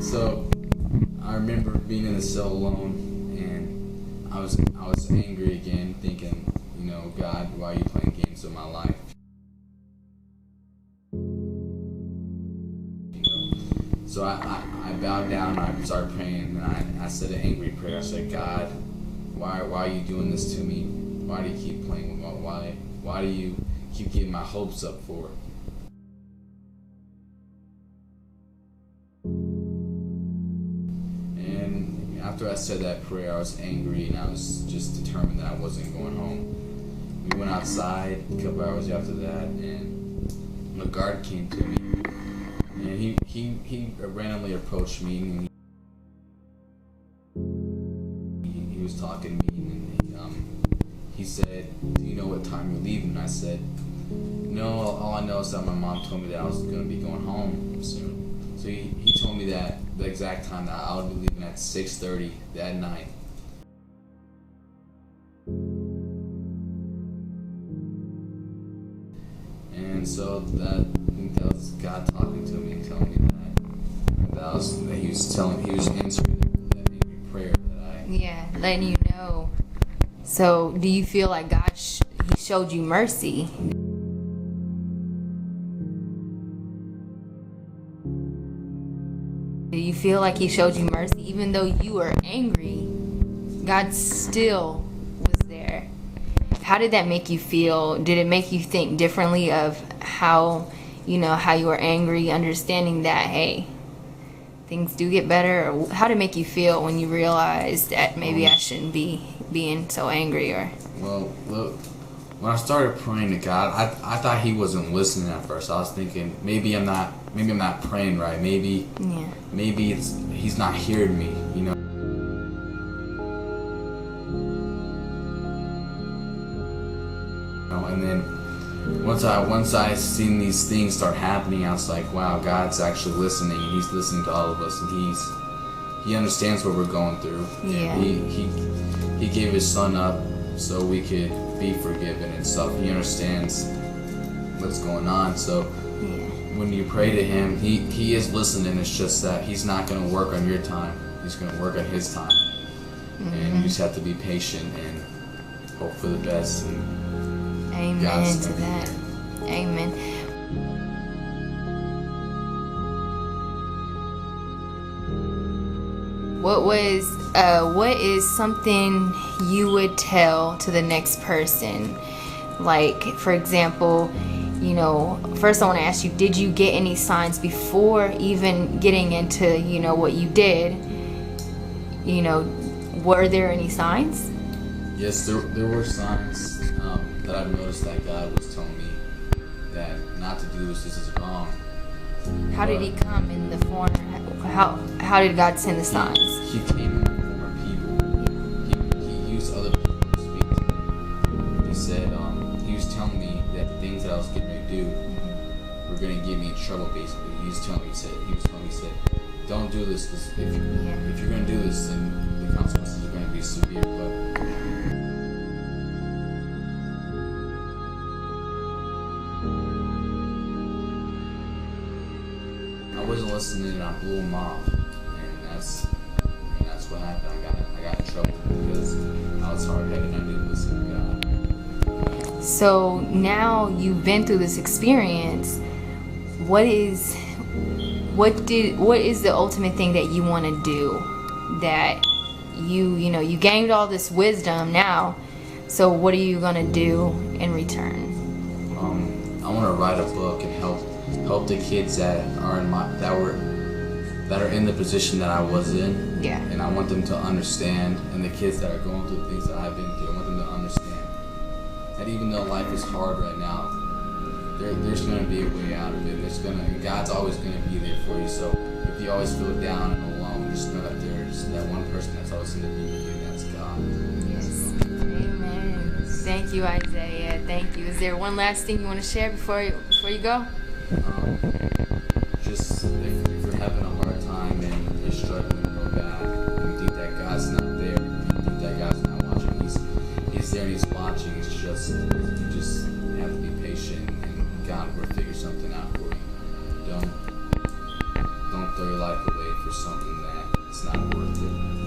So I remember being in the cell alone, and I was angry again, thinking, God, why are you playing games with my life? So I bowed down and I started praying, and I said an angry prayer. I said, God, why are you doing this to me? Why do you keep playing with my life? Why do you keep getting my hopes up for? And after I said that prayer, I was angry, and I was just determined that I wasn't going home. We went outside a couple hours after that, and a guard came to me, and he randomly approached me, and he was talking to me, and he said, "Do you know what time you're leaving?" And I said, "No, all I know is that my mom told me that I was going to be going home soon." So he told me that the exact time that I would be leaving at 6:30 that night. And so that was God talking to me and telling me that he was answering that angry prayer that I. Yeah, letting you know. So, do you feel like God he showed you mercy? Do you feel like he showed you mercy even though you were angry? God still was there. How did that make you feel? Did it make you think differently of how you were angry, understanding that, hey, things do get better? Or how did it make you feel when you realized that maybe I shouldn't be being so angry? Or Well, look, when I started praying to God, I thought he wasn't listening at first. I was thinking, maybe I'm not praying right. Maybe he's not hearing me, And then once I seen these things start happening, I was like, wow, God's actually listening, and he's listening to all of us, and he understands what we're going through. Yeah. He gave his son up so we could be forgiven and stuff. He understands what's going on. So when you pray to him, he is listening. It's just that he's not going to work on your time. He's going to work on his time. Mm-hmm. And you just have to be patient and hope for the best. And amen to that. Amen. What is something you would tell to the next person? Like, for example, first I want to ask you, did you get any signs before even getting into, what you did? Were there any signs? Yes, there were signs that I've noticed that God was telling me that not to do this is wrong. How did he come in the form? How did God send the signs? He came in the form of people. He used other people to speak to me. He said, he was telling me that the things that I was getting ready to do were going to get me in trouble, basically. He was telling me, he said, don't do this, because if you're going to do this, then the consequences are going to be severe. But I wasn't listening, and I blew him off, and that's what happened. I got in trouble because I was hard-headed and I didn't listen to God. So now you've been through this experience. What is the ultimate thing that you want to do? That you gained all this wisdom now. So what are you gonna do in return? I want to write a book and help the kids that are in the position that I was in. Yeah. And I want them to understand, and the kids that are going through the things that I've been through, I want them to understand that even though life is hard right now, there's going to be a way out of it. God's always going to be there for you. So if you always feel down and alone, just know that there's that one person that's always going to be with you, and that's God. Yes. Amen. Yes. Thank you, Izaiah. Thank you. Is there one last thing you want to share before you go? Just if you're having a hard time and you're struggling real bad, and you think that God's not there, you think that God's not watching, He's there and He's watching. It's just, you just have to be patient, and God will figure something out for you. Don't throw your life away for something that it's not worth it.